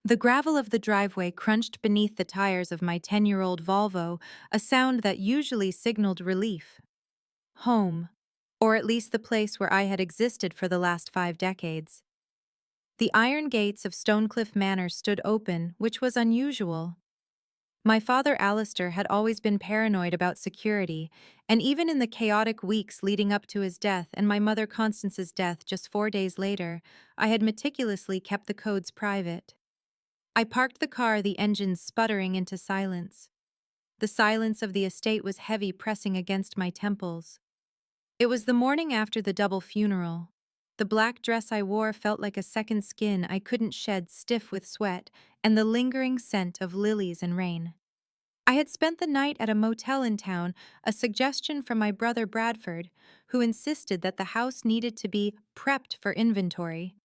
The gravel of the driveway crunched beneath the tires of my 10-year-old Volvo, a sound that usually signaled relief. Home. Or at least the place where I had existed for the last 5 decades. The iron gates of Stonecliff Manor stood open, which was unusual. My father Alistair had always been paranoid about security, and even in the chaotic weeks leading up to his death and my mother Constance's death just 4 days later, I had meticulously kept the codes private. I parked the car, the engine sputtering into silence. The silence of the estate was heavy, pressing against my temples. It was the morning after the double funeral. The black dress I wore felt like a second skin I couldn't shed, stiff with sweat and the lingering scent of lilies and rain. I had spent the night at a motel in town, a suggestion from my brother Bradford, who insisted that the house needed to be prepped for inventory,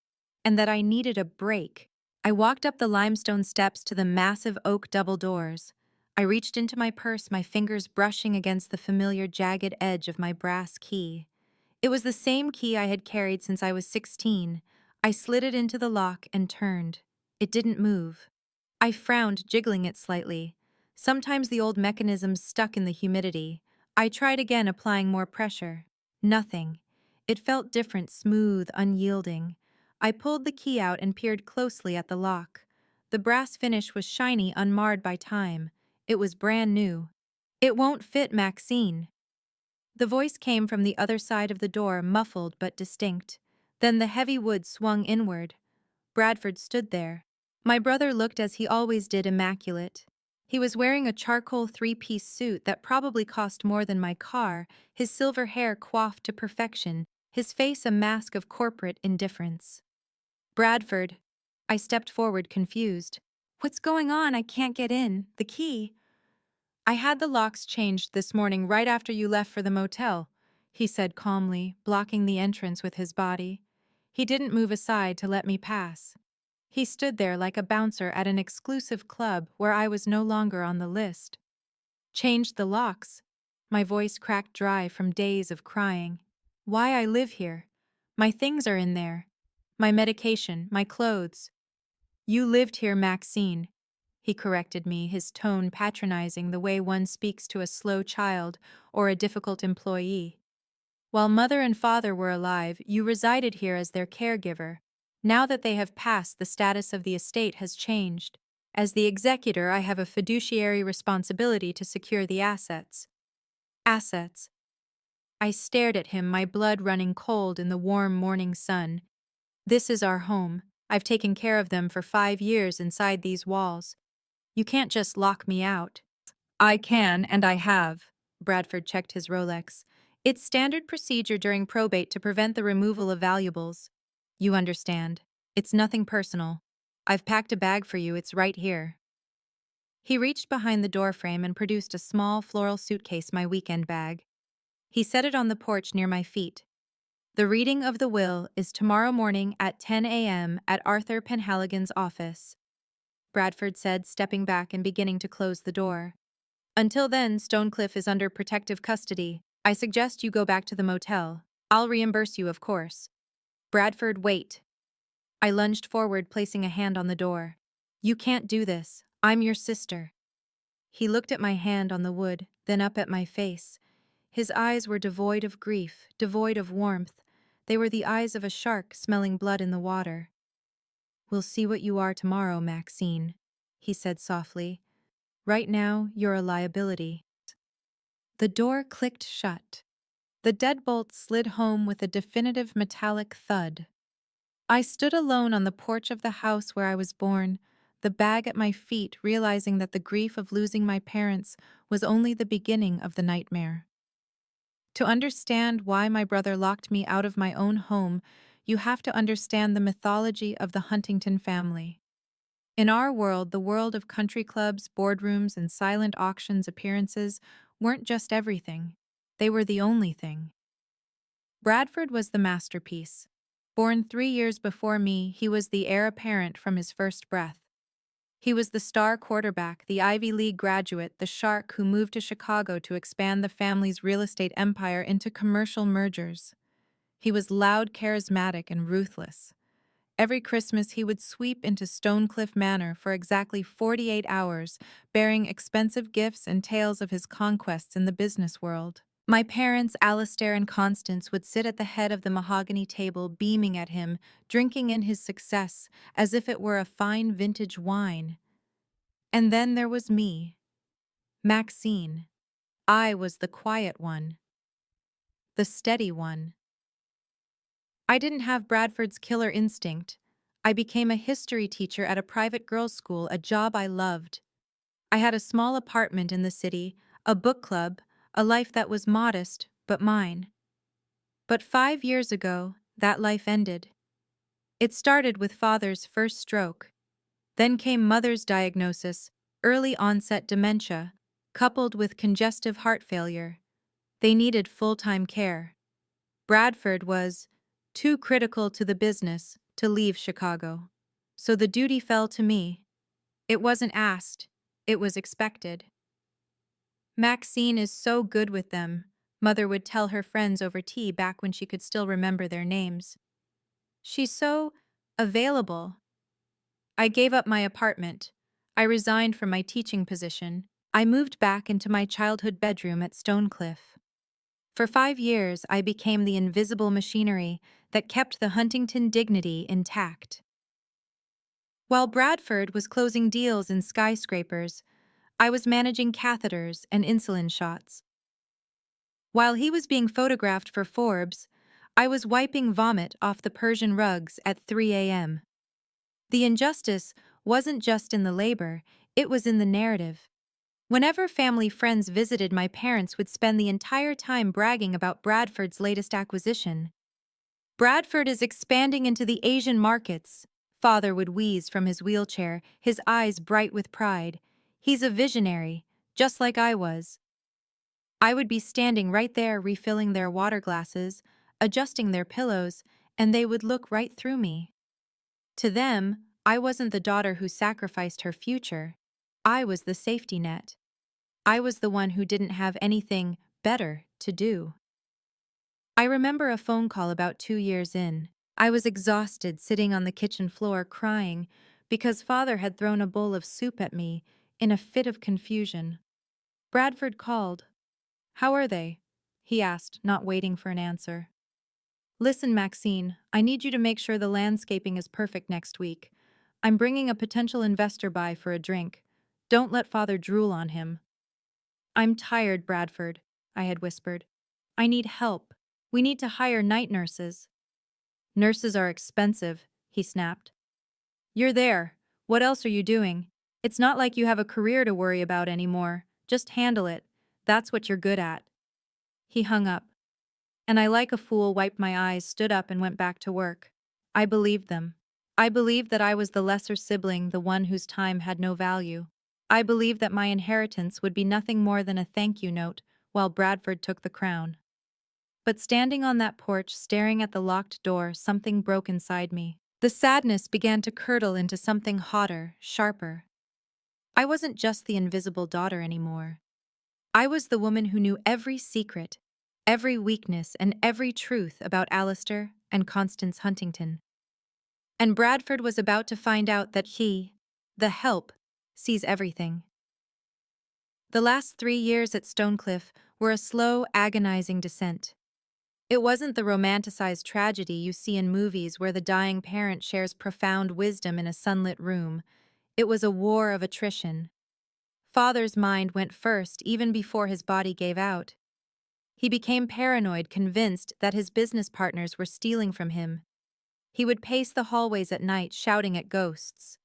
and that I needed a break. I walked up the limestone steps to the massive oak double doors. I reached into my purse, my fingers brushing against the familiar jagged edge of my brass key. It was the same key I had carried since I was 16. I slid it into the lock and turned. It didn't move. I frowned, jiggling it slightly. Sometimes the old mechanism stuck in the humidity. I tried again, applying more pressure. Nothing. It felt different, smooth, unyielding. I pulled the key out and peered closely at the lock. The brass finish was shiny, unmarred by time. It was brand new. "It won't fit, Maxine." The voice came from the other side of the door, muffled but distinct. Then the heavy wood swung inward. Bradford stood there. My brother looked as he always did, immaculate. He was wearing a charcoal three-piece suit that probably cost more than my car, his silver hair coiffed to perfection, his face a mask of corporate indifference. "Bradford." I stepped forward, confused. "What's going on? I can't get in. The key." "I had the locks changed this morning right after you left for the motel," he said calmly, blocking the entrance with his body. He didn't move aside to let me pass. He stood there like a bouncer at an exclusive club where I was no longer on the list. "Changed the locks." My voice cracked dry from days of crying. "Why, I live here. My things are in there. My medication, my clothes." "You lived here, Maxine," he corrected me, his tone patronizing, the way one speaks to a slow child or a difficult employee. "While mother and father were alive, you resided here as their caregiver. Now that they have passed, the status of the estate has changed. As the executor, I have a fiduciary responsibility to secure the assets." "Assets." I stared at him, my blood running cold in the warm morning sun. "This is our home. I've taken care of them for 5 years inside these walls. You can't just lock me out." "I can, and I have." Bradford checked his Rolex. "It's standard procedure during probate to prevent the removal of valuables. You understand. It's nothing personal. I've packed a bag for you, it's right here." He reached behind the doorframe and produced a small floral suitcase, my weekend bag. He set it on the porch near my feet. "The reading of the will is tomorrow morning at 10 a.m. at Arthur Penhaligon's office," Bradford said, stepping back and beginning to close the door. "Until then, Stonecliff is under protective custody. I suggest you go back to the motel. I'll reimburse you, of course." "Bradford, wait." I lunged forward, placing a hand on the door. "You can't do this. I'm your sister." He looked at my hand on the wood, then up at my face. His eyes were devoid of grief, devoid of warmth. They were the eyes of a shark smelling blood in the water. "We'll see what you are tomorrow, Maxine," he said softly. "Right now, you're a liability." The door clicked shut. The deadbolt slid home with a definitive metallic thud. I stood alone on the porch of the house where I was born, the bag at my feet, realizing that the grief of losing my parents was only the beginning of the nightmare. To understand why my brother locked me out of my own home, you have to understand the mythology of the Huntington family. In our world, the world of country clubs, boardrooms, and silent auctions appearances weren't just everything. They were the only thing. Bradford was the masterpiece. Born 3 years before me, he was the heir apparent from his first breath. He was the star quarterback, the Ivy League graduate, the shark who moved to Chicago to expand the family's real estate empire into commercial mergers. He was loud, charismatic, and ruthless. Every Christmas, he would sweep into Stonecliff Manor for exactly 48 hours, bearing expensive gifts and tales of his conquests in the business world. My parents, Alistair and Constance, would sit at the head of the mahogany table, beaming at him, drinking in his success as if it were a fine vintage wine. And then there was me, Maxine. I was the quiet one, the steady one. I didn't have Bradford's killer instinct. I became a history teacher at a private girls' school, a job I loved. I had a small apartment in the city, a book club, a life that was modest, but mine. But 5 years ago, that life ended. It started with father's first stroke. Then came mother's diagnosis, early onset dementia, coupled with congestive heart failure. They needed full-time care. Bradford was too critical to the business to leave Chicago. So the duty fell to me. It wasn't asked, it was expected. Maxine is so good with them, Mother would tell her friends over tea back when she could still remember their names. She's so available. I gave up my apartment. I resigned from my teaching position. I moved back into my childhood bedroom at Stonecliff. For 5 years, I became the invisible machinery that kept the Huntington dignity intact. While Bradford was closing deals in skyscrapers, I was managing catheters and insulin shots. While he was being photographed for Forbes, I was wiping vomit off the Persian rugs at 3 a.m. The injustice wasn't just in the labor, it was in the narrative. Whenever family friends visited, my parents would spend the entire time bragging about Bradford's latest acquisition. Bradford is expanding into the Asian markets, Father would wheeze from his wheelchair, his eyes bright with pride. He's a visionary, just like I was. I would be standing right there refilling their water glasses, adjusting their pillows, and they would look right through me. To them, I wasn't the daughter who sacrificed her future. I was the safety net. I was the one who didn't have anything better to do. I remember a phone call about 2 years in. I was exhausted, sitting on the kitchen floor crying because Father had thrown a bowl of soup at me in a fit of confusion. Bradford called. "How are they?" he asked, not waiting for an answer. "Listen, Maxine, I need you to make sure the landscaping is perfect next week. I'm bringing a potential investor by for a drink. Don't let Father drool on him." "I'm tired, Bradford," I had whispered. "I need help. We need to hire night nurses." "Nurses are expensive," he snapped. "You're there. What else are you doing? It's not like you have a career to worry about anymore. Just handle it. That's what you're good at." He hung up. And I, like a fool, wiped my eyes, stood up, and went back to work. I believed them. I believed that I was the lesser sibling, the one whose time had no value. I believed that my inheritance would be nothing more than a thank you note, while Bradford took the crown. But standing on that porch, staring at the locked door, something broke inside me. The sadness began to curdle into something hotter, sharper. I wasn't just the invisible daughter anymore. I was the woman who knew every secret, every weakness, and every truth about Alistair and Constance Huntington. And Bradford was about to find out that he, the help, sees everything. The last 3 years at Stonecliff were a slow, agonizing descent. It wasn't the romanticized tragedy you see in movies where the dying parent shares profound wisdom in a sunlit room. It was a war of attrition. Father's mind went first, even before his body gave out. He became paranoid, convinced that his business partners were stealing from him. He would pace the hallways at night, shouting at ghosts.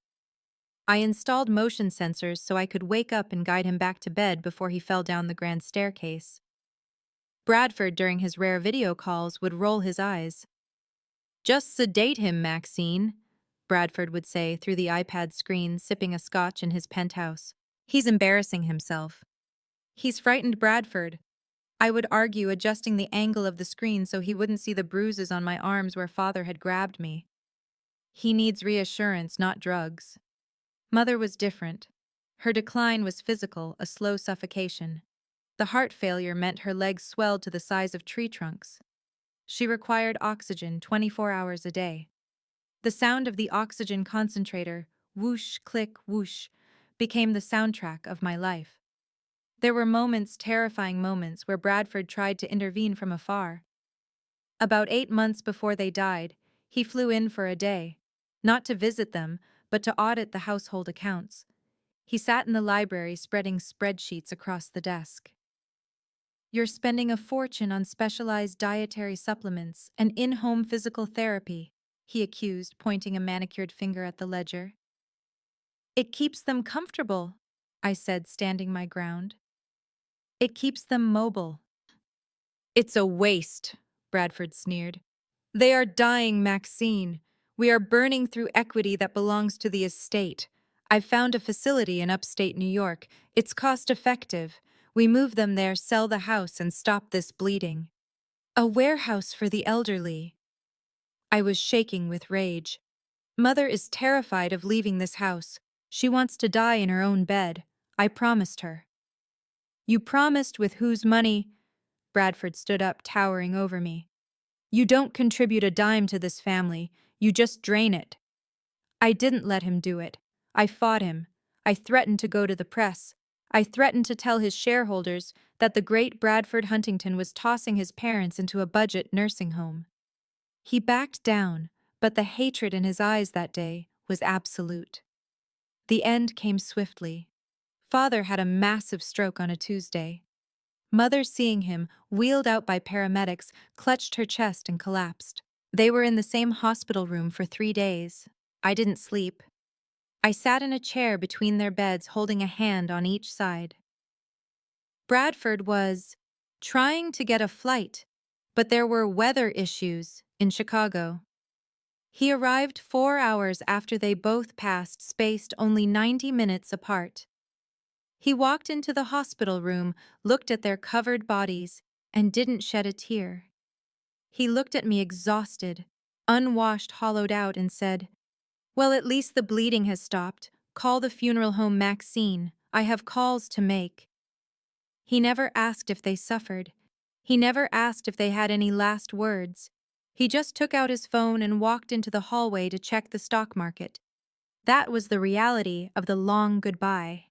I installed motion sensors so I could wake up and guide him back to bed before he fell down the grand staircase. Bradford, during his rare video calls, would roll his eyes. "Just sedate him, Maxine," Bradford would say through the iPad screen, sipping a scotch in his penthouse. "He's embarrassing himself." "He's frightened, Bradford," I would argue, adjusting the angle of the screen so he wouldn't see the bruises on my arms where Father had grabbed me. "He needs reassurance, not drugs." Mother was different. Her decline was physical, a slow suffocation. The heart failure meant her legs swelled to the size of tree trunks. She required oxygen 24 hours a day. The sound of the oxygen concentrator, whoosh, click, whoosh, became the soundtrack of my life. There were moments, terrifying moments, where Bradford tried to intervene from afar. About 8 months before they died, he flew in for a day, not to visit them, but to audit the household accounts. He sat in the library spreading spreadsheets across the desk. "You're spending a fortune on specialized dietary supplements and in-home physical therapy," he accused, pointing a manicured finger at the ledger. "It keeps them comfortable," I said, standing my ground. "It keeps them mobile." "It's a waste," Bradford sneered. "They are dying, Maxine. We are burning through equity that belongs to the estate. I've found a facility in upstate New York. It's cost-effective. We move them there, sell the house, and stop this bleeding. A warehouse for the elderly." I was shaking with rage. "Mother is terrified of leaving this house. She wants to die in her own bed. I promised her." "You promised with whose money?" Bradford stood up, towering over me. "You don't contribute a dime to this family. You just drain it." I didn't let him do it. I fought him. I threatened to go to the press. I threatened to tell his shareholders that the great Bradford Huntington was tossing his parents into a budget nursing home. He backed down, but the hatred in his eyes that day was absolute. The end came swiftly. Father had a massive stroke on a Tuesday. Mother, seeing him, wheeled out by paramedics, clutched her chest and collapsed. They were in the same hospital room for 3 days. I didn't sleep. I sat in a chair between their beds, holding a hand on each side. Bradford was trying to get a flight, but there were weather issues in Chicago. He arrived 4 hours after they both passed, spaced only 90 minutes apart. He walked into the hospital room, looked at their covered bodies, and didn't shed a tear. He looked at me exhausted, unwashed, hollowed out, and said, "Well, at least the bleeding has stopped. Call the funeral home, Maxine. I have calls to make." He never asked if they suffered. He never asked if they had any last words. He just took out his phone and walked into the hallway to check the stock market. That was the reality of the long goodbye.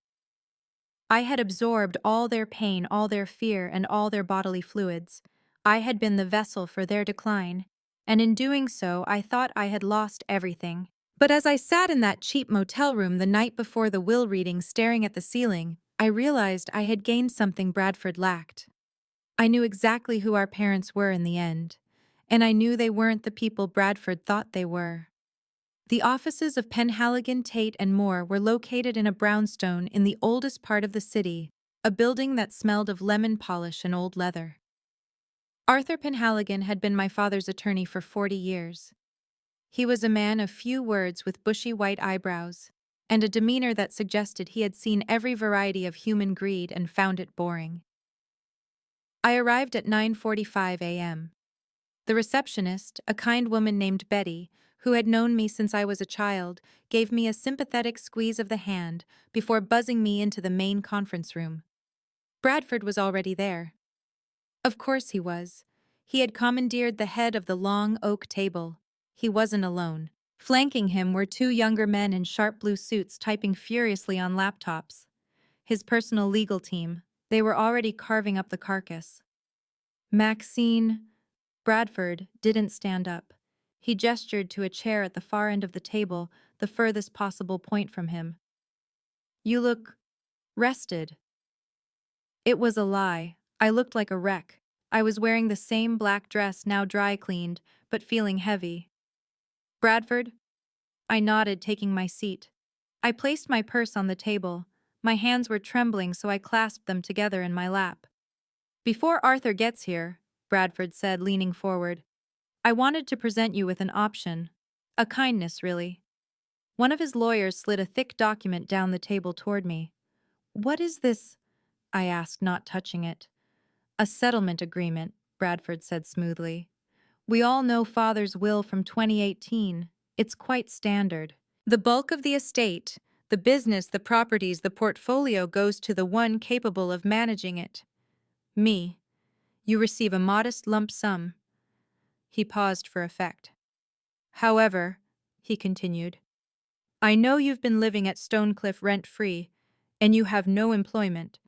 I had absorbed all their pain, all their fear, and all their bodily fluids. I had been the vessel for their decline, and in doing so, I thought I had lost everything. But as I sat in that cheap motel room the night before the will reading, staring at the ceiling, I realized I had gained something Bradford lacked. I knew exactly who our parents were in the end, and I knew they weren't the people Bradford thought they were. The offices of Penhaligon, Tate, and Moore were located in a brownstone in the oldest part of the city, a building that smelled of lemon polish and old leather. Arthur Penhaligon had been my father's attorney for 40 years. He was a man of few words with bushy white eyebrows, and a demeanor that suggested he had seen every variety of human greed and found it boring. I arrived at 9:45 a.m. The receptionist, a kind woman named Betty, who had known me since I was a child, gave me a sympathetic squeeze of the hand before buzzing me into the main conference room. Bradford was already there. Of course he was. He had commandeered the head of the long oak table. He wasn't alone. Flanking him were two younger men in sharp blue suits typing furiously on laptops. His personal legal team. They were already carving up the carcass. Maxine. Bradford didn't stand up. He gestured to a chair at the far end of the table, the furthest possible point from him. "You look rested." It was a lie. I looked like a wreck. I was wearing the same black dress, now dry cleaned, but feeling heavy. "Bradford?" I nodded, taking my seat. I placed my purse on the table. My hands were trembling, so I clasped them together in my lap. "Before Arthur gets here," Bradford said, leaning forward, "I wanted to present you with an option. A kindness, really." One of his lawyers slid a thick document down the table toward me. "What is this?" I asked, not touching it. "A settlement agreement," Bradford said smoothly. "We all know Father's will from 2018. It's quite standard. The bulk of the estate, the business, the properties, the portfolio goes to the one capable of managing it. Me. You receive a modest lump sum." He paused for effect. "However," he continued. I know you've been living at Stonecliff rent-free, and you have no employment.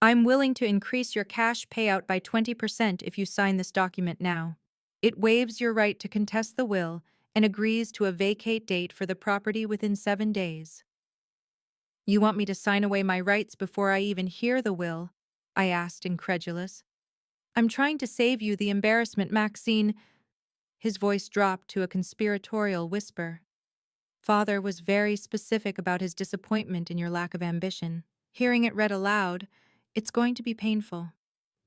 I'm willing to increase your cash payout by 20% if you sign this document now. It waives your right to contest the will and agrees to a vacate date for the property within 7 days. You want me to sign away my rights before I even hear the will? I asked, incredulous. I'm trying to save you the embarrassment, Maxine. His voice dropped to a conspiratorial whisper. Father was very specific about his disappointment in your lack of ambition. Hearing it read aloud, it's going to be painful.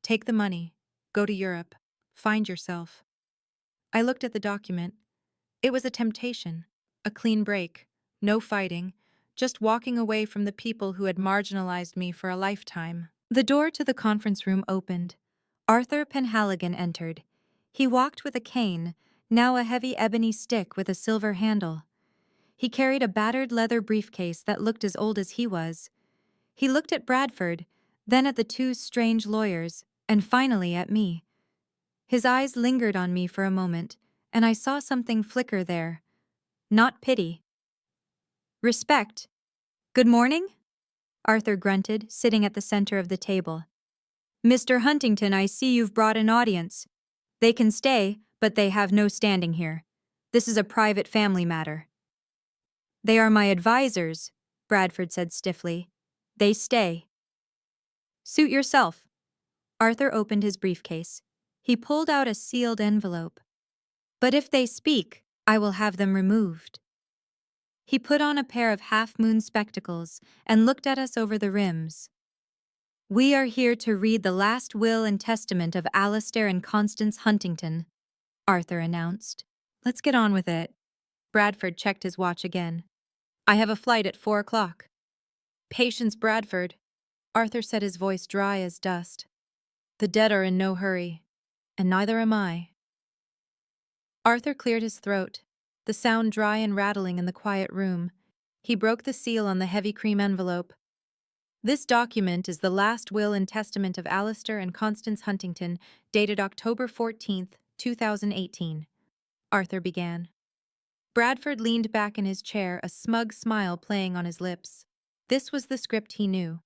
Take the money. Go to Europe. Find yourself. I looked at the document. It was a temptation. A clean break. No fighting. Just walking away from the people who had marginalized me for a lifetime. The door to the conference room opened. Arthur Penhaligon entered. He walked with a cane, now a heavy ebony stick with a silver handle. He carried a battered leather briefcase that looked as old as he was. He looked at Bradford, then at the two strange lawyers, and finally at me. His eyes lingered on me for a moment, and I saw something flicker there. Not pity. Respect. Good morning? Arthur grunted, sitting at the center of the table. Mr. Huntington, I see you've brought an audience. They can stay, but they have no standing here. This is a private family matter. They are my advisors, Bradford said stiffly. They stay. Suit yourself. Arthur opened his briefcase. He pulled out a sealed envelope. But if they speak, I will have them removed. He put on a pair of half-moon spectacles and looked at us over the rims. We are here to read the last will and testament of Alistair and Constance Huntington, Arthur announced. Let's get on with it. Bradford checked his watch again. I have a flight at 4 o'clock. Patience, Bradford. Arthur said, his voice dry as dust. The dead are in no hurry, and neither am I. Arthur cleared his throat, the sound dry and rattling in the quiet room. He broke the seal on the heavy cream envelope. This document is the last will and testament of Alistair and Constance Huntington, dated October 14th, 2018. Arthur began. Bradford leaned back in his chair, a smug smile playing on his lips. This was the script he knew.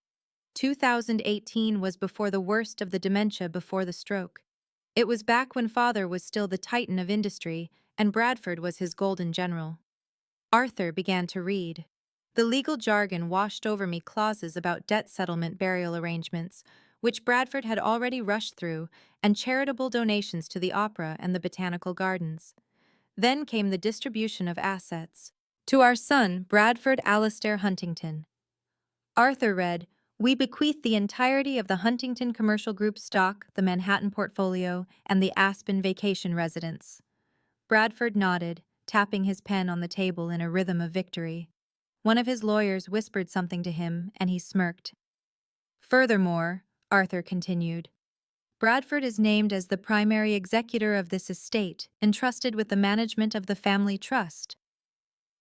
2018 was before the worst of the dementia before the stroke. It was back when Father was still the titan of industry and Bradford was his golden general. Arthur began to read. The legal jargon washed over me clauses about debt settlement burial arrangements, which Bradford had already rushed through, and charitable donations to the opera and the botanical gardens. Then came the distribution of assets. To our son, Bradford Alistair Huntington. Arthur read, We bequeath the entirety of the Huntington Commercial Group stock, the Manhattan portfolio, and the Aspen vacation residence. Bradford nodded, tapping his pen on the table in a rhythm of victory. One of his lawyers whispered something to him, and he smirked. Furthermore, Arthur continued, Bradford is named as the primary executor of this estate, entrusted with the management of the family trust.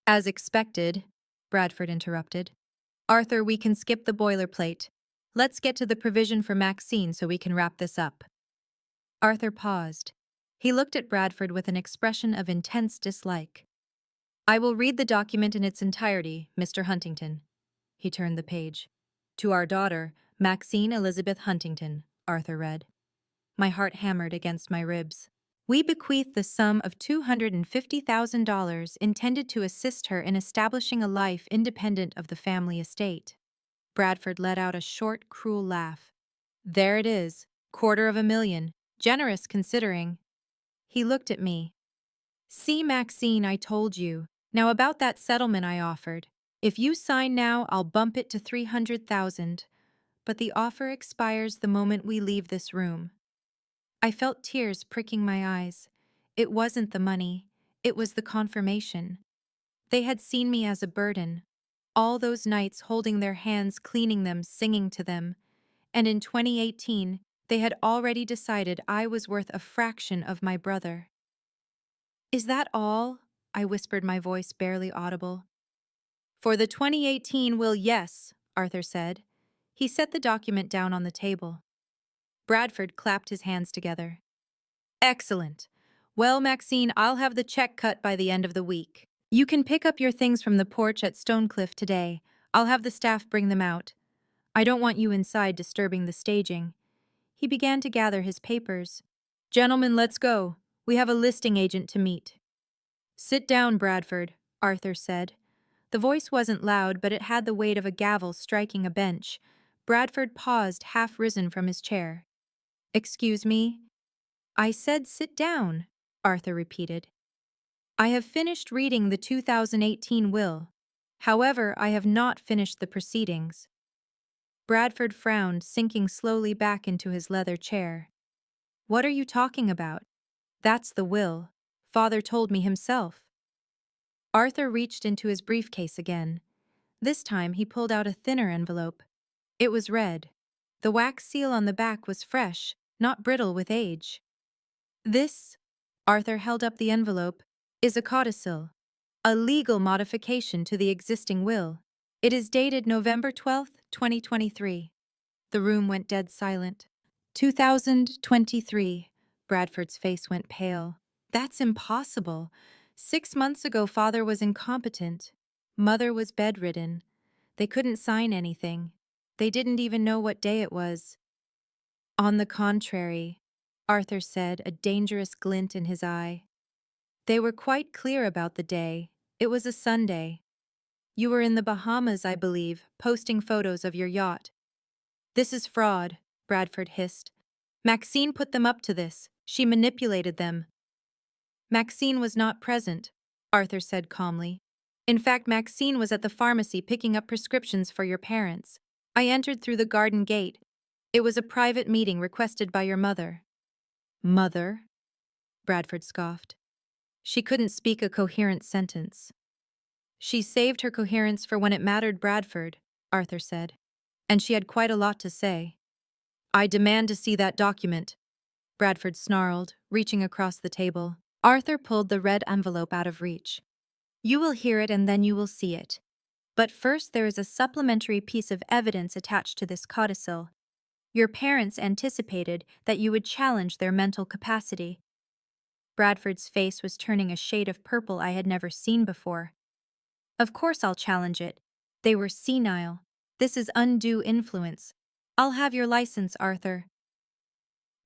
As expected, Bradford interrupted. Arthur, we can skip the boilerplate. Let's get to the provision for Maxine so we can wrap this up. Arthur paused. He looked at Bradford with an expression of intense dislike. I will read the document in its entirety, Mr. Huntington. He turned the page. To our daughter, Maxine Elizabeth Huntington, Arthur read. My heart hammered against my ribs. We bequeath the sum of $250,000 intended to assist her in establishing a life independent of the family estate. Bradford let out a short, cruel laugh. There it is, $250,000, generous considering. He looked at me. See, Maxine, I told you. Now about that settlement I offered. If you sign now, I'll bump it to $300,000. But the offer expires the moment we leave this room. I felt tears pricking my eyes. It wasn't the money. It was the confirmation. They had seen me as a burden. All those nights holding their hands, cleaning them, singing to them. And in 2018, they had already decided I was worth a fraction of my brother. Is that all? I whispered, my voice barely audible. For the 2018 will, yes, Arthur said. He set the document down on the table. Bradford clapped his hands together. Excellent. Well, Maxine, I'll have the check cut by the end of the week. You can pick up your things from the porch at Stonecliff today. I'll have the staff bring them out. I don't want you inside disturbing the staging. He began to gather his papers. Gentlemen, let's go. We have a listing agent to meet. Sit down, Bradford, Arthur said. The voice wasn't loud, but it had the weight of a gavel striking a bench. Bradford paused, half risen from his chair. Excuse me? I said sit down, Arthur repeated. I have finished reading the 2018 will. However, I have not finished the proceedings. Bradford frowned, sinking slowly back into his leather chair. What are you talking about? That's the will. Father told me himself. Arthur reached into his briefcase again. This time he pulled out a thinner envelope. It was red. The wax seal on the back was fresh, not brittle with age. This, Arthur held up the envelope, is a codicil, a legal modification to the existing will. It is dated November 12th, 2023. The room went dead silent. 2023. Bradford's face went pale. That's impossible. 6 months ago, Father was incompetent. Mother was bedridden. They couldn't sign anything. They didn't even know what day it was. On the contrary, Arthur said, a dangerous glint in his eye. They were quite clear about the day. It was a Sunday. You were in the Bahamas, I believe, posting photos of your yacht. This is fraud, Bradford hissed. Maxine put them up to this. She manipulated them. Maxine was not present, Arthur said calmly. In fact, Maxine was at the pharmacy picking up prescriptions for your parents. I entered through the garden gate. It was a private meeting requested by your mother. Mother? Bradford scoffed. She couldn't speak a coherent sentence. She saved her coherence for when it mattered, Bradford, Arthur said. And she had quite a lot to say. I demand to see that document, Bradford snarled, reaching across the table. Arthur pulled the red envelope out of reach. You will hear it and then you will see it. But first there is a supplementary piece of evidence attached to this codicil. Your parents anticipated that you would challenge their mental capacity. Bradford's face was turning a shade of purple I had never seen before. Of course I'll challenge it. They were senile. This is undue influence. I'll have your license, Arthur.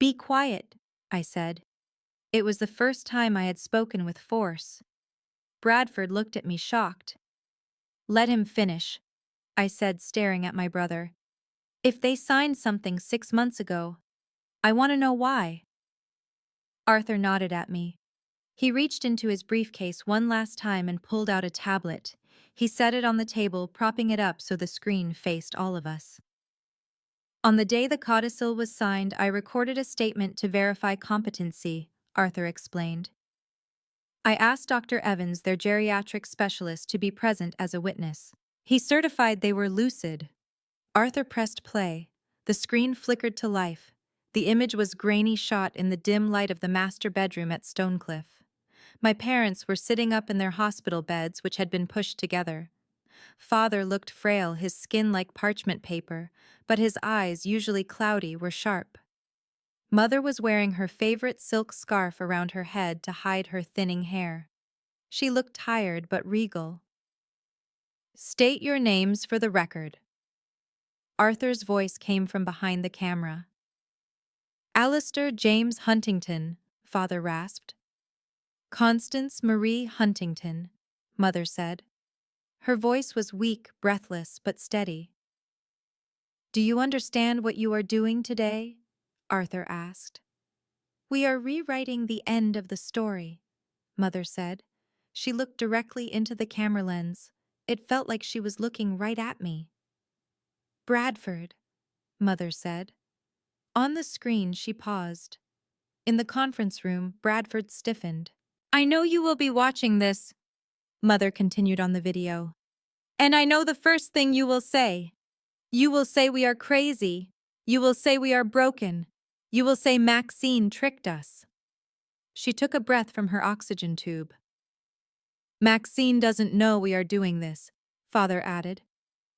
Be quiet, I said. It was the first time I had spoken with force. Bradford looked at me shocked. Let him finish, I said, staring at my brother. If they signed something 6 months ago, I want to know why. Arthur nodded at me. He reached into his briefcase one last time and pulled out a tablet. He set it on the table, propping it up so the screen faced all of us. On the day the codicil was signed, I recorded a statement to verify competency, Arthur explained. I asked Dr. Evans, their geriatric specialist, to be present as a witness. He certified they were lucid. Arthur pressed play. The screen flickered to life. The image was grainy, shot in the dim light of the master bedroom at Stonecliff. My parents were sitting up in their hospital beds, which had been pushed together. Father looked frail, his skin like parchment paper, but his eyes, usually cloudy, were sharp. Mother was wearing her favorite silk scarf around her head to hide her thinning hair. She looked tired but regal. State your names for the record. Arthur's voice came from behind the camera. Alistair James Huntington, Father rasped. Constance Marie Huntington, Mother said. Her voice was weak, breathless, but steady. Do you understand what you are doing today? Arthur asked. We are rewriting the end of the story, Mother said. She looked directly into the camera lens. It felt like she was looking right at me. Bradford, Mother said. On the screen, she paused. In the conference room, Bradford stiffened. I know you will be watching this, Mother continued on the video. And I know the first thing you will say. You will say we are crazy. You will say we are broken. You will say Maxine tricked us. She took a breath from her oxygen tube. Maxine doesn't know we are doing this, Father added.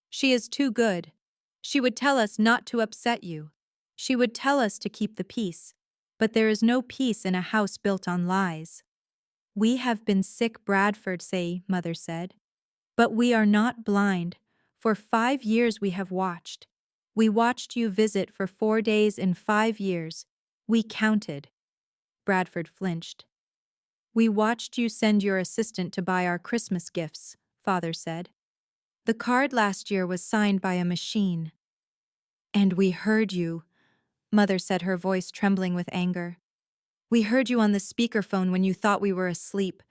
She is too good. She would tell us not to upset you. She would tell us to keep the peace. But there is no peace in a house built on lies. We have been sick, Bradford say, Mother said. But we are not blind. For 5 years we have watched. We watched you visit for 4 days in 5 years. We counted. Bradford flinched. We watched you send your assistant to buy our Christmas gifts, Father said. The card last year was signed by a machine. And we heard you, Mother said, her voice trembling with anger. We heard you on the speakerphone when you thought we were asleep.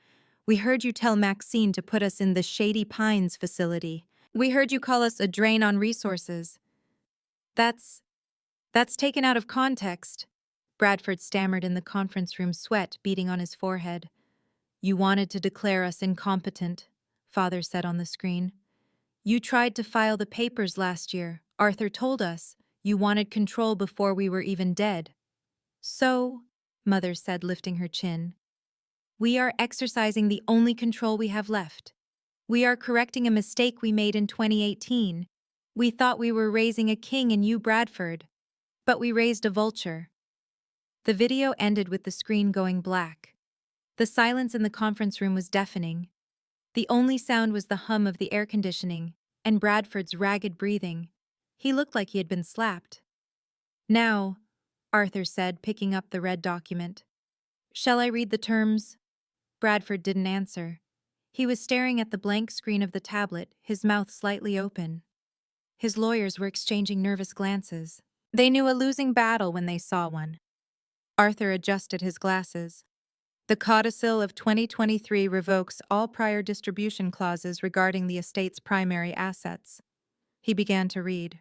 We heard you tell Maxine to put us in the Shady Pines facility. We heard you call us a drain on resources. That's taken out of context. Bradford stammered in the conference room, sweat beading on his forehead. You wanted to declare us incompetent, Father said on the screen. You tried to file the papers last year. Arthur told us you wanted control before we were even dead. So, Mother said, lifting her chin, we are exercising the only control we have left. We are correcting a mistake we made in 2018. We thought we were raising a king in you, Bradford, but we raised a vulture. The video ended with the screen going black. The silence in the conference room was deafening. The only sound was the hum of the air conditioning and Bradford's ragged breathing. He looked like he had been slapped. Now, Arthur said, picking up the red document. Shall I read the terms? Bradford didn't answer. He was staring at the blank screen of the tablet, his mouth slightly open. His lawyers were exchanging nervous glances. They knew a losing battle when they saw one. Arthur adjusted his glasses. The codicil of 2023 revokes all prior distribution clauses regarding the estate's primary assets. He began to read.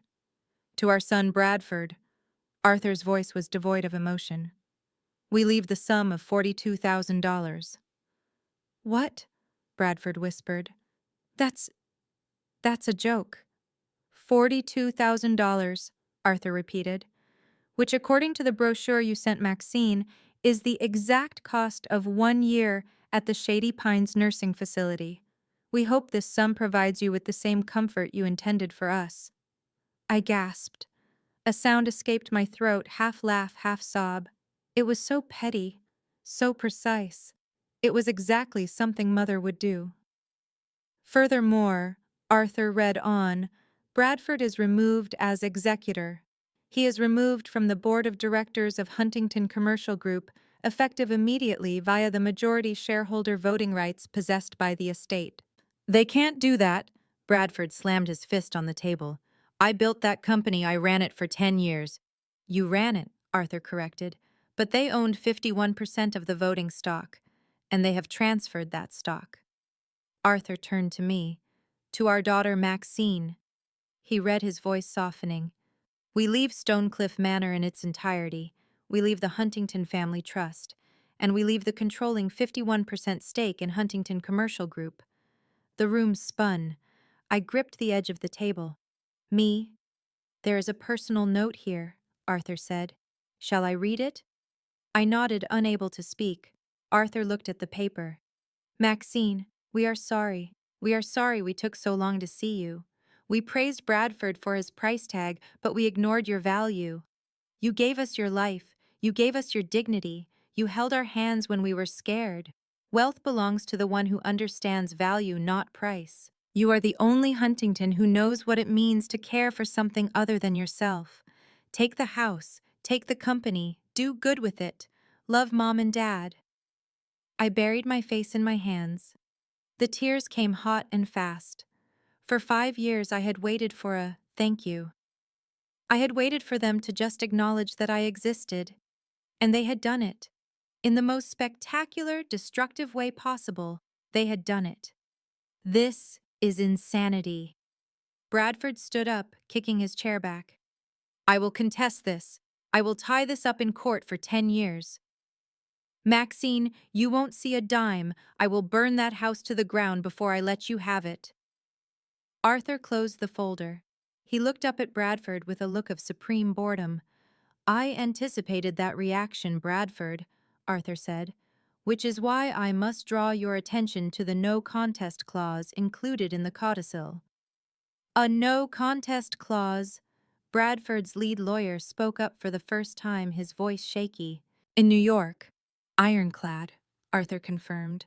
To our son Bradford. Arthur's voice was devoid of emotion. We leave the sum of $42,000. What? Bradford whispered. That's a joke. $42,000, Arthur repeated, which according to the brochure you sent Maxine, is the exact cost of 1 year at the Shady Pines nursing facility. We hope this sum provides you with the same comfort you intended for us. I gasped. A sound escaped my throat, half laugh, half sob. It was so petty, so precise. It was exactly something Mother would do. Furthermore, Arthur read on, Bradford is removed as executor. He is removed from the board of directors of Huntington Commercial Group, effective immediately via the majority shareholder voting rights possessed by the estate. They can't do that. Bradford slammed his fist on the table. I built that company. I ran it for 10 years. You ran it, Arthur corrected, but they owned 51% of the voting stock, and they have transferred that stock. Arthur turned to me, to our daughter Maxine. He read, his voice softening. We leave Stonecliff Manor in its entirety. We leave the Huntington Family Trust, and we leave the controlling 51% stake in Huntington Commercial Group. The room spun. I gripped the edge of the table. Me? There is a personal note here, Arthur said. Shall I read it? I nodded, unable to speak. Arthur looked at the paper. Maxine, we are sorry. We are sorry we took so long to see you. We praised Bradford for his price tag, but we ignored your value. You gave us your life. You gave us your dignity. You held our hands when we were scared. Wealth belongs to the one who understands value, not price. You are the only Huntington who knows what it means to care for something other than yourself. Take the house, take the company, do good with it. Love Mom and Dad. I buried my face in my hands. The tears came hot and fast. For 5 years I had waited for a thank you. I had waited for them to just acknowledge that I existed. And they had done it. In the most spectacular, destructive way possible, they had done it. This is insanity. Bradford stood up, kicking his chair back. I will contest this. I will tie this up in court for 10 years. Maxine, you won't see a dime. I will burn that house to the ground before I let you have it. Arthur closed the folder. He looked up at Bradford with a look of supreme boredom. I anticipated that reaction, Bradford, Arthur said, which is why I must draw your attention to the no contest clause included in the codicil. A no contest clause? Bradford's lead lawyer spoke up for the first time, his voice shaky. In New York. Ironclad, Arthur confirmed.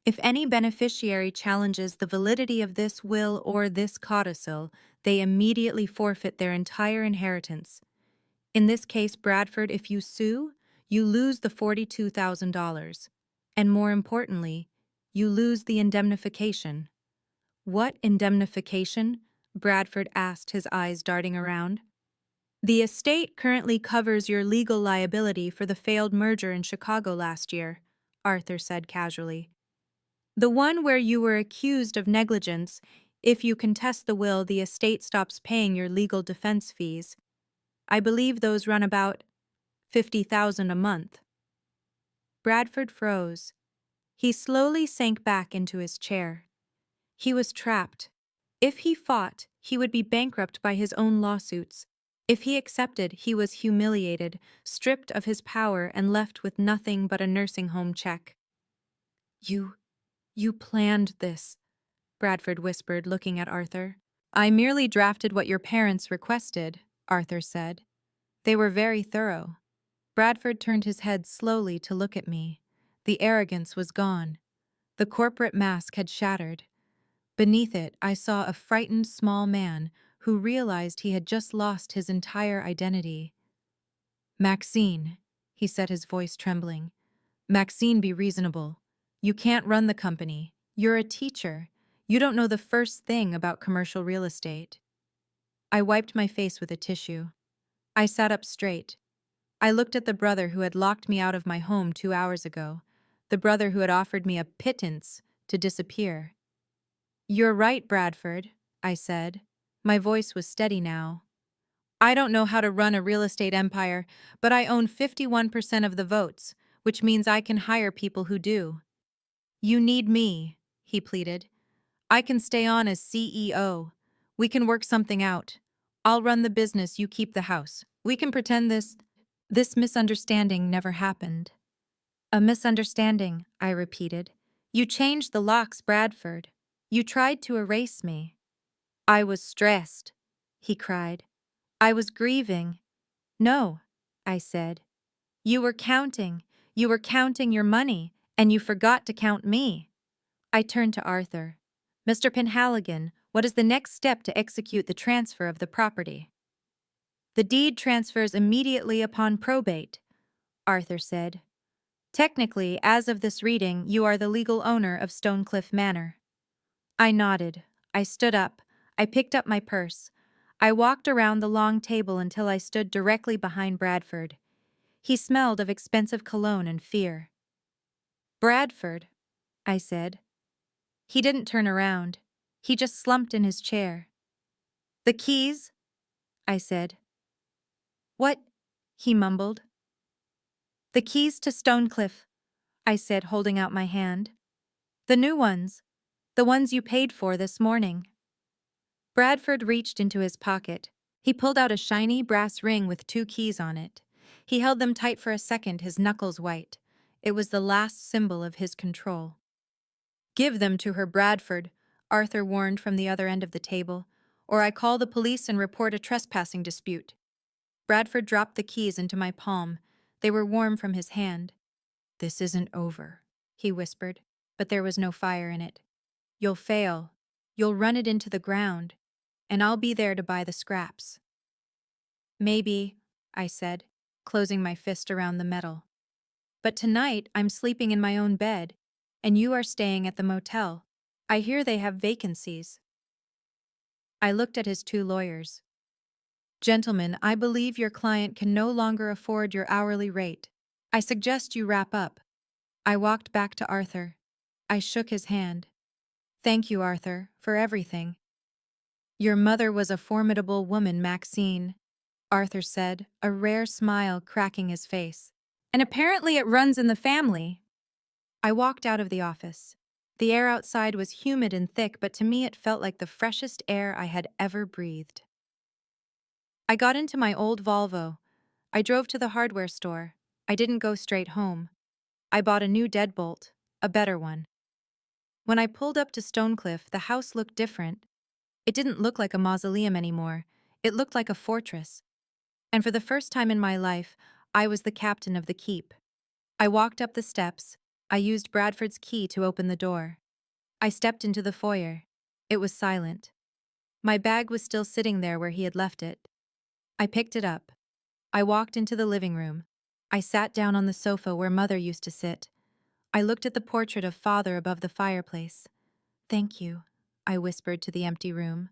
If any beneficiary challenges the validity of this will or this codicil, they immediately forfeit their entire inheritance. In this case, Bradford, if you sue, you lose the $42,000. And more importantly, you lose the indemnification. What indemnification? Bradford asked, his eyes darting around. The estate currently covers your legal liability for the failed merger in Chicago last year, Arthur said casually. The one where you were accused of negligence. If you contest the will, the estate stops paying your legal defense fees. I believe those run about $50,000 a month. Bradford froze. He slowly sank back into his chair. He was trapped. If he fought, he would be bankrupt by his own lawsuits. If he accepted, he was humiliated, stripped of his power, and left with nothing but a nursing home check. You planned this, Bradford whispered, looking at Arthur. I merely drafted what your parents requested, Arthur said. They were very thorough. Bradford turned his head slowly to look at me. The arrogance was gone. The corporate mask had shattered. Beneath it, I saw a frightened small man who realized he had just lost his entire identity. Maxine, he said, his voice trembling. Maxine, be reasonable. You can't run the company. You're a teacher. You don't know the first thing about commercial real estate. I wiped my face with a tissue. I sat up straight. I looked at the brother who had locked me out of my home 2 hours ago, the brother who had offered me a pittance to disappear. You're right, Bradford, I said. My voice was steady now. I don't know how to run a real estate empire, but I own 51% of the votes, which means I can hire people who do. You need me, he pleaded. I can stay on as CEO. We can work something out. I'll run the business, you keep the house. We can pretend this misunderstanding never happened. A misunderstanding, I repeated. You changed the locks, Bradford. You tried to erase me. I was stressed, he cried. I was grieving. No, I said. You were counting. You were counting your money, and you forgot to count me. I turned to Arthur. Mr. Penhaligon, what is the next step to execute the transfer of the property? The deed transfers immediately upon probate, Arthur said. Technically, as of this reading, you are the legal owner of Stonecliff Manor. I nodded. I stood up. I picked up my purse. I walked around the long table until I stood directly behind Bradford. He smelled of expensive cologne and fear. Bradford, I said. He didn't turn around. He just slumped in his chair. The keys? I said. What? He mumbled. The keys to Stonecliff, I said, holding out my hand. The new ones. The ones you paid for this morning. Bradford reached into his pocket. He pulled out a shiny brass ring with 2 keys on it. He held them tight for a second, his knuckles white. It was the last symbol of his control. Give them to her, Bradford, Arthur warned from the other end of the table, or I call the police and report a trespassing dispute. Bradford dropped the keys into my palm. They were warm from his hand. This isn't over, he whispered, but there was no fire in it. You'll fail. You'll run it into the ground, and I'll be there to buy the scraps. Maybe, I said, closing my fist around the metal. But tonight I'm sleeping in my own bed, and you are staying at the motel. I hear they have vacancies. I looked at his 2 lawyers. Gentlemen, I believe your client can no longer afford your hourly rate. I suggest you wrap up. I walked back to Arthur. I shook his hand. Thank you, Arthur, for everything. Your mother was a formidable woman, Maxine, Arthur said, a rare smile cracking his face. And apparently it runs in the family. I walked out of the office. The air outside was humid and thick, but to me it felt like the freshest air I had ever breathed. I got into my old Volvo. I drove to the hardware store. I didn't go straight home. I bought a new deadbolt, a better one. When I pulled up to Stonecliff, the house looked different. It didn't look like a mausoleum anymore. It looked like a fortress. And for the first time in my life, I was the captain of the keep. I walked up the steps. I used Bradford's key to open the door. I stepped into the foyer. It was silent. My bag was still sitting there where he had left it. I picked it up. I walked into the living room. I sat down on the sofa where Mother used to sit. I looked at the portrait of Father above the fireplace. "Thank you," I whispered to the empty room.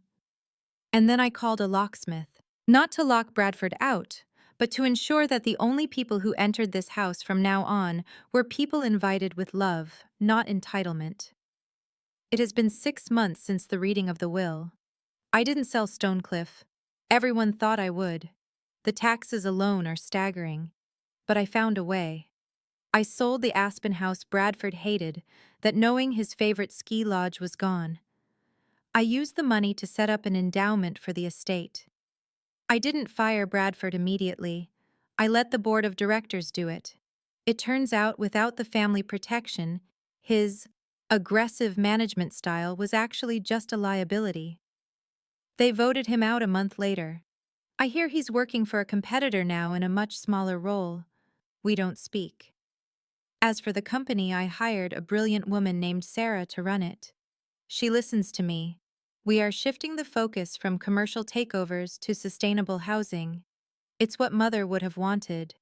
And then I called a locksmith. Not to lock Bradford out, but to ensure that the only people who entered this house from now on were people invited with love, not entitlement. It has been 6 months since the reading of the will. I didn't sell Stonecliff. Everyone thought I would. The taxes alone are staggering. But I found a way. I sold the Aspen house Bradford hated, that knowing his favorite ski lodge was gone. I used the money to set up an endowment for the estate. I didn't fire Bradford immediately. I let the board of directors do it. It turns out, without the family protection, his aggressive management style was actually just a liability. They voted him out a month later. I hear he's working for a competitor now in a much smaller role. We don't speak. As for the company, I hired a brilliant woman named Sarah to run it. She listens to me. We are shifting the focus from commercial takeovers to sustainable housing. It's what Mother would have wanted.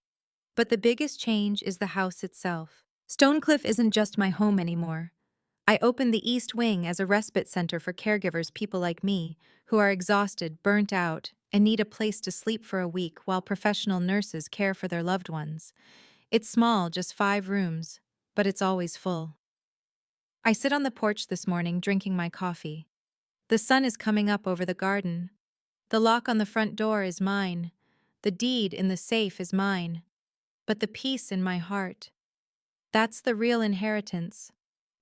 But the biggest change is the house itself. Stonecliff isn't just my home anymore. I opened the East Wing as a respite center for caregivers, people like me, who are exhausted, burnt out, and need a place to sleep for a week while professional nurses care for their loved ones. It's small, just 5 rooms, but it's always full. I sit on the porch this morning drinking my coffee. The sun is coming up over the garden. The lock on the front door is mine. The deed in the safe is mine. But the peace in my heart, that's the real inheritance.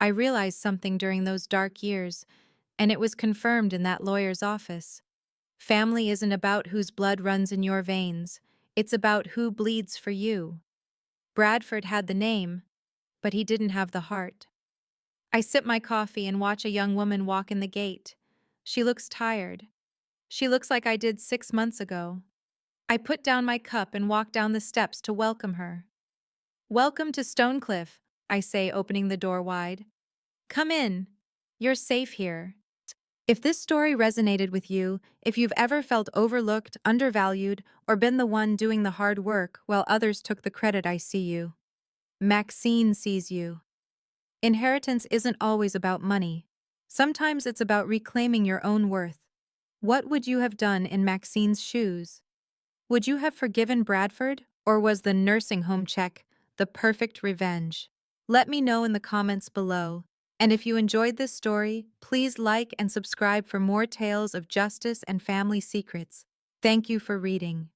I realized something during those dark years, and it was confirmed in that lawyer's office. Family isn't about whose blood runs in your veins. It's about who bleeds for you. Bradford had the name, but he didn't have the heart. I sip my coffee and watch a young woman walk in the gate. She looks tired. She looks like I did 6 months ago. I put down my cup and walk down the steps to welcome her. "Welcome to Stonecliff," I say, opening the door wide. "Come in. You're safe here." If this story resonated with you, if you've ever felt overlooked, undervalued, or been the one doing the hard work while others took the credit, I see you. Maxine sees you. Inheritance isn't always about money. Sometimes it's about reclaiming your own worth. What would you have done in Maxine's shoes? Would you have forgiven Bradford, or was the nursing home check the perfect revenge? Let me know in the comments below. And if you enjoyed this story, please like and subscribe for more tales of justice and family secrets. Thank you for reading.